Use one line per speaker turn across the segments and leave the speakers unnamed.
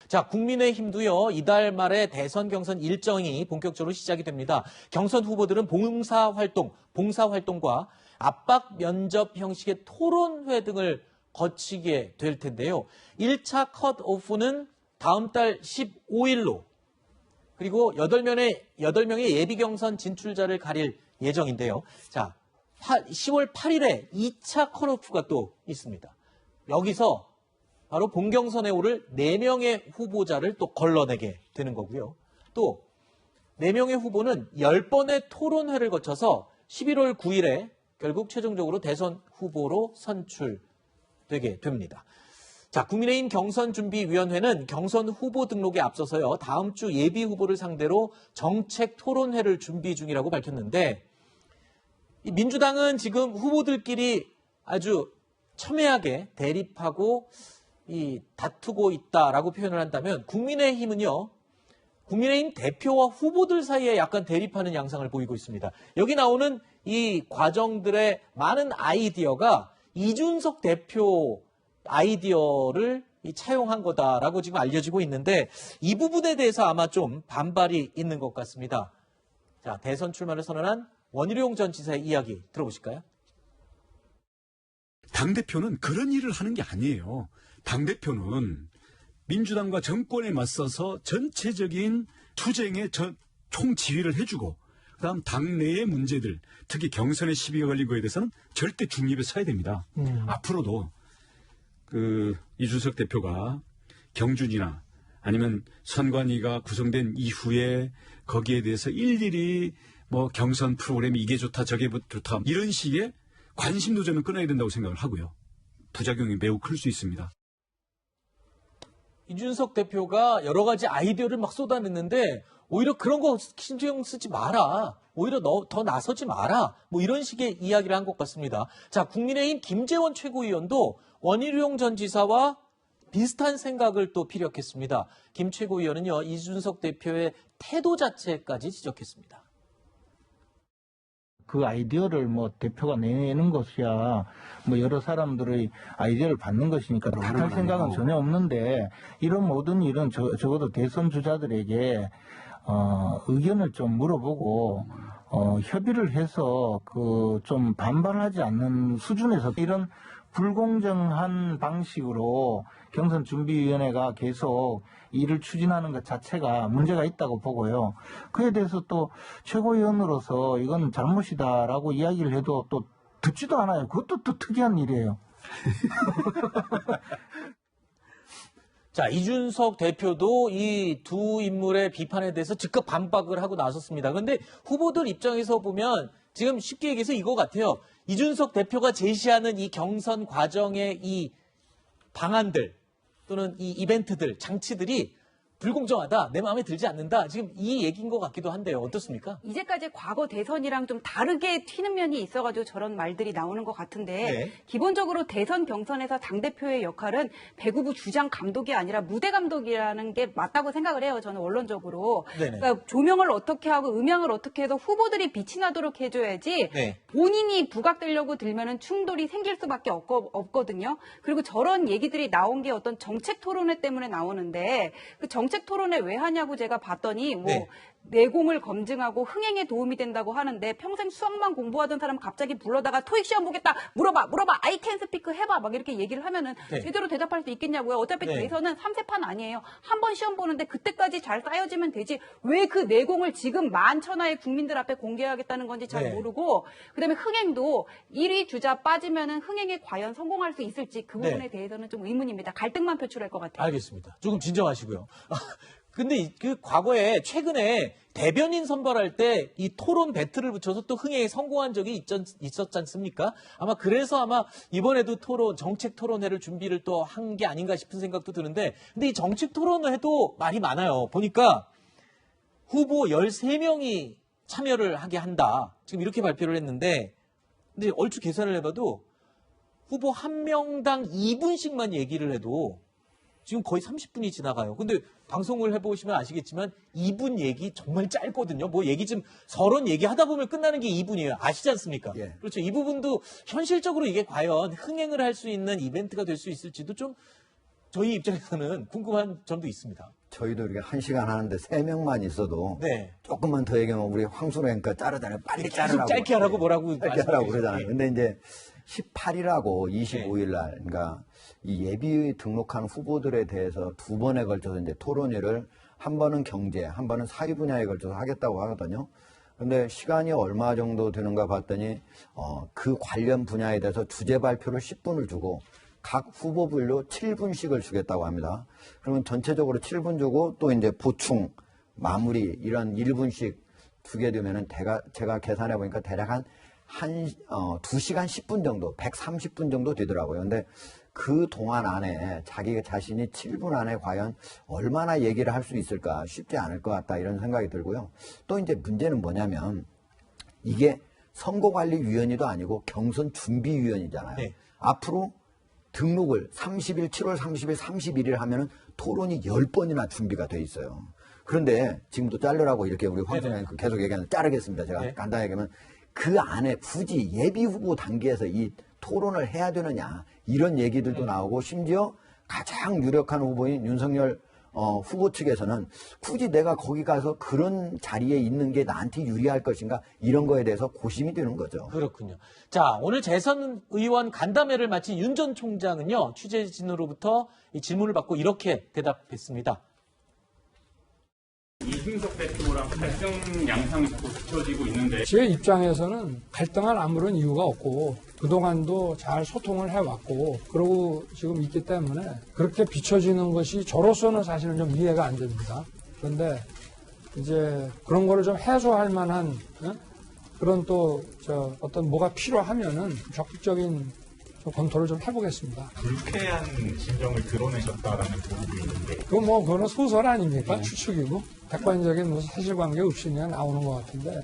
자, 국민의힘도요, 이달 말에 대선 경선 일정이 본격적으로 시작이 됩니다. 경선 후보들은 봉사활동과 압박 면접 형식의 토론회 등을 거치게 될 텐데요. 1차 컷오프는 다음 달 15일로, 그리고 8명의 예비 경선 진출자를 가릴 예정인데요. 자, 10월 8일에 2차 컷오프가 또 있습니다. 여기서 바로 본경선에 오를 4명의 후보자를 또 걸러내게 되는 거고요. 또 4명의 후보는 10번의 토론회를 거쳐서 11월 9일에 결국 최종적으로 대선 후보로 선출되게 됩니다. 자, 국민의힘 경선준비위원회는 경선 후보 등록에 앞서서요, 다음 주 예비 후보를 상대로 정책 토론회를 준비 중이라고 밝혔는데, 이 민주당은 지금 후보들끼리 아주 첨예하게 대립하고 다투고 있다라고 표현을 한다면, 국민의힘은요, 국민의힘 대표와 후보들 사이에 약간 대립하는 양상을 보이고 있습니다. 여기 나오는 이 과정들의 많은 아이디어가 이준석 대표 아이디어를 차용한 거다라고 지금 알려지고 있는데, 이 부분에 대해서 아마 좀 반발이 있는 것 같습니다. 자, 대선 출마를 선언한 원희룡 전 지사의 이야기 들어보실까요?
당대표는 그런 일을 하는 게 아니에요. 당대표는 민주당과 정권에 맞서서 전체적인 투쟁의 총지휘를 해주고, 그다음 당내의 문제들, 특히 경선에 시비가 걸린 거에 대해서는 절대 중립에 서야 됩니다. 앞으로도 이준석 대표가 경준이나 아니면 선관위가 구성된 이후에 거기에 대해서 일일이 뭐 경선 프로그램이 이게 좋다 저게 좋다 이런 식의 관심도 저는 끊어야 된다고 생각을 하고요. 부작용이 매우 클 수 있습니다.
이준석 대표가 여러 가지 아이디어를 막 쏟아냈는데, 오히려 그런 거 신경 쓰지 마라. 오히려 너 더 나서지 마라. 뭐 이런 식의 이야기를 한 것 같습니다. 자, 국민의힘 김재원 최고위원도 원희룡 전 지사와 비슷한 생각을 또 피력했습니다. 김 최고위원은요, 이준석 대표의 태도 자체까지 지적했습니다.
그 아이디어를 뭐 대표가 내는 것이야 뭐 여러 사람들의 아이디어를 받는 것이니까 탓할 생각은 전혀 없는데, 이런 모든 일은 적어도 대선 주자들에게 의견을 좀 물어보고 협의를 해서 좀 반발하지 않는 수준에서 이런 불공정한 방식으로 경선준비위원회가 계속 일을 추진하는 것 자체가 문제가 있다고 보고요. 그에 대해서 또 최고위원으로서 이건 잘못이다라고 이야기를 해도 또 듣지도 않아요. 그것도 또 특이한 일이에요.
자, 이준석 대표도 이 두 인물의 비판에 대해서 즉각 반박을 하고 나섰습니다. 그런데 후보들 입장에서 보면 지금 쉽게 얘기해서 이거 같아요. 이준석 대표가 제시하는 이 경선 과정의 이 방안들 또는 이 이벤트들, 장치들이 불공정하다, 내 마음에 들지 않는다, 지금 이 얘기인 것 같기도 한데요. 어떻습니까?
이제까지 과거 대선이랑 좀 다르게 튀는 면이 있어가지고 저런 말들이 나오는 것 같은데,
네.
기본적으로 대선 경선에서 당대표의 역할은 배구부 주장 감독이 아니라 무대 감독이라는 게 맞다고 생각을 해요. 저는 원론적으로.
네네.
그러니까 조명을 어떻게 하고 음향을 어떻게 해서 후보들이 빛이 나도록 해줘야지,
네.
본인이 부각되려고 들면은 충돌이 생길 수밖에 없거든요. 그리고 저런 얘기들이 나온 게 어떤 정책 토론회 때문에 나오는데, 그 정책 토론회 왜 하냐고 제가 봤더니
네.
내공을 검증하고 흥행에 도움이 된다고 하는데, 평생 수학만 공부하던 사람 갑자기 불러다가 토익 시험 보겠다, 물어봐 I can speak 해봐 막 이렇게 얘기를 하면은
네.
제대로 대답할 수 있겠냐고요. 어차피
네.
대선은 3세판 아니에요. 한 번 시험 보는데 그때까지 잘 쌓여지면 되지, 왜 그 내공을 지금 만천하의 국민들 앞에 공개하겠다는 건지 잘
네.
모르고, 그다음에 흥행도 1위 주자 빠지면은 흥행에 과연 성공할 수 있을지 그 부분에
네.
대해서는 좀 의문입니다. 갈등만 표출할 것 같아요.
알겠습니다. 조금 진정하시고요. 근데 과거에 최근에 대변인 선발할 때 이 토론 배틀을 붙여서 또 흥행에 성공한 적이 있었지 않습니까? 그래서 이번에도 정책 토론회를 준비를 또 한 게 아닌가 싶은 생각도 드는데, 근데 이 정책 토론회도 말이 많아요. 보니까 후보 13명이 참여를 하게 한다. 지금 이렇게 발표를 했는데, 근데 얼추 계산을 해봐도 후보 한 명당 2분씩만 얘기를 해도 지금 거의 30분이 지나가요. 근데 방송을 해보시면 아시겠지만 2분 얘기 정말 짧거든요. 뭐 얘기 좀 서론 얘기하다 보면 끝나는 게 2분이에요. 아시지 않습니까?
예.
그렇죠. 이 부분도 현실적으로 이게 과연 흥행을 할 수 있는 이벤트가 될 수 있을지도 좀 저희 입장에서는 궁금한 점도 있습니다.
저희도 이렇게 1시간 하는데 3명만 있어도
네.
조금만 더 얘기하면 우리 황순호 앵커 자르잖아요. 빨리
계속
자르라고.
짧게 하라고 뭐라고
짧게 하라고
말씀해
그러잖아요.
주시죠.
근데 이제 18일하고 25일 날, 그러니까 이 예비 등록한 후보들에 대해서 2번에 걸쳐서 이제 토론회를 한 번은 경제, 한 번은 사회 분야에 걸쳐서 하겠다고 하거든요. 근데 시간이 얼마 정도 되는가 봤더니, 그 관련 분야에 대해서 주제 발표를 10분을 주고 각 후보별로 7분씩을 주겠다고 합니다. 그러면 전체적으로 7분 주고 또 이제 보충, 마무리 이런 1분씩 주게 되면은 제가 계산해 보니까 대략 한 2시간 10분 정도, 130분 정도 되더라고요. 근데 그 동안 안에 자기 자신이 7분 안에 과연 얼마나 얘기를 할 수 있을까 쉽지 않을 것 같다 이런 생각이 들고요. 또 이제 문제는 뭐냐면 이게 선거관리위원회도 아니고 경선준비위원회잖아요.
네.
앞으로 등록을 30일, 7월 30일, 31일 하면은 토론이 10번이나 준비가 돼 있어요. 그런데 지금도 자르라고 이렇게 우리 황선영 계속 얘기하는데 자르겠습니다. 제가
네.
간단하게 얘기하면 그 안에 굳이 예비 후보 단계에서 이 토론을 해야 되느냐 이런 얘기들도 나오고 심지어 가장 유력한 후보인 윤석열 후보 측에서는 굳이 내가 거기 가서 그런 자리에 있는 게 나한테 유리할 것인가 이런 거에 대해서 고심이 되는 거죠.
그렇군요. 자, 오늘 재선 의원 간담회를 마친 윤 전 총장은요, 취재진으로부터 이 질문을 받고 이렇게 대답했습니다.
이준석 대표랑 갈등 양상이 자꾸 비춰지고 있는데
제 입장에서는 갈등할 아무런 이유가 없고 그동안도 잘 소통을 해왔고 그러고 지금 있기 때문에 그렇게 비춰지는 것이 저로서는 사실은 좀 이해가 안 됩니다. 그런데 이제 그런 거를 좀 해소할 만한 그런 또 어떤 뭐가 필요하면은 적극적인 검토를 좀 해보겠습니다.
불쾌한 심정을 드러내셨다라는 보도도 있는데
그거는 소설 아닙니까? 추측이고 객관적인 무슨 사실관계 없이 그냥 나오는 것 같은데.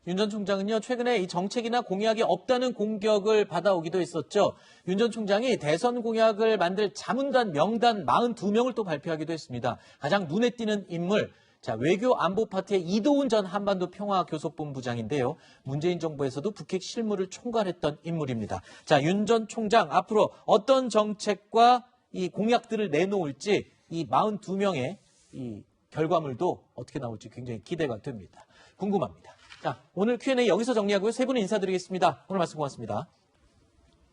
윤 전 총장은요, 최근에 이 정책이나 공약이 없다는 공격을 받아오기도 했었죠. 윤 전 총장이 대선 공약을 만들 자문단 명단 42명을 또 발표하기도 했습니다. 가장 눈에 띄는 인물, 자, 외교 안보 파트의 이도훈 전 한반도 평화교섭본부장인데요. 문재인 정부에서도 북핵 실무를 총괄했던 인물입니다. 자, 윤 전 총장 앞으로 어떤 정책과 이 공약들을 내놓을지 이 42명의 이 결과물도 어떻게 나올지 굉장히 기대가 됩니다. 궁금합니다. 자, 오늘 Q&A 여기서 정리하고요. 세 분 인사드리겠습니다. 오늘 말씀 고맙습니다.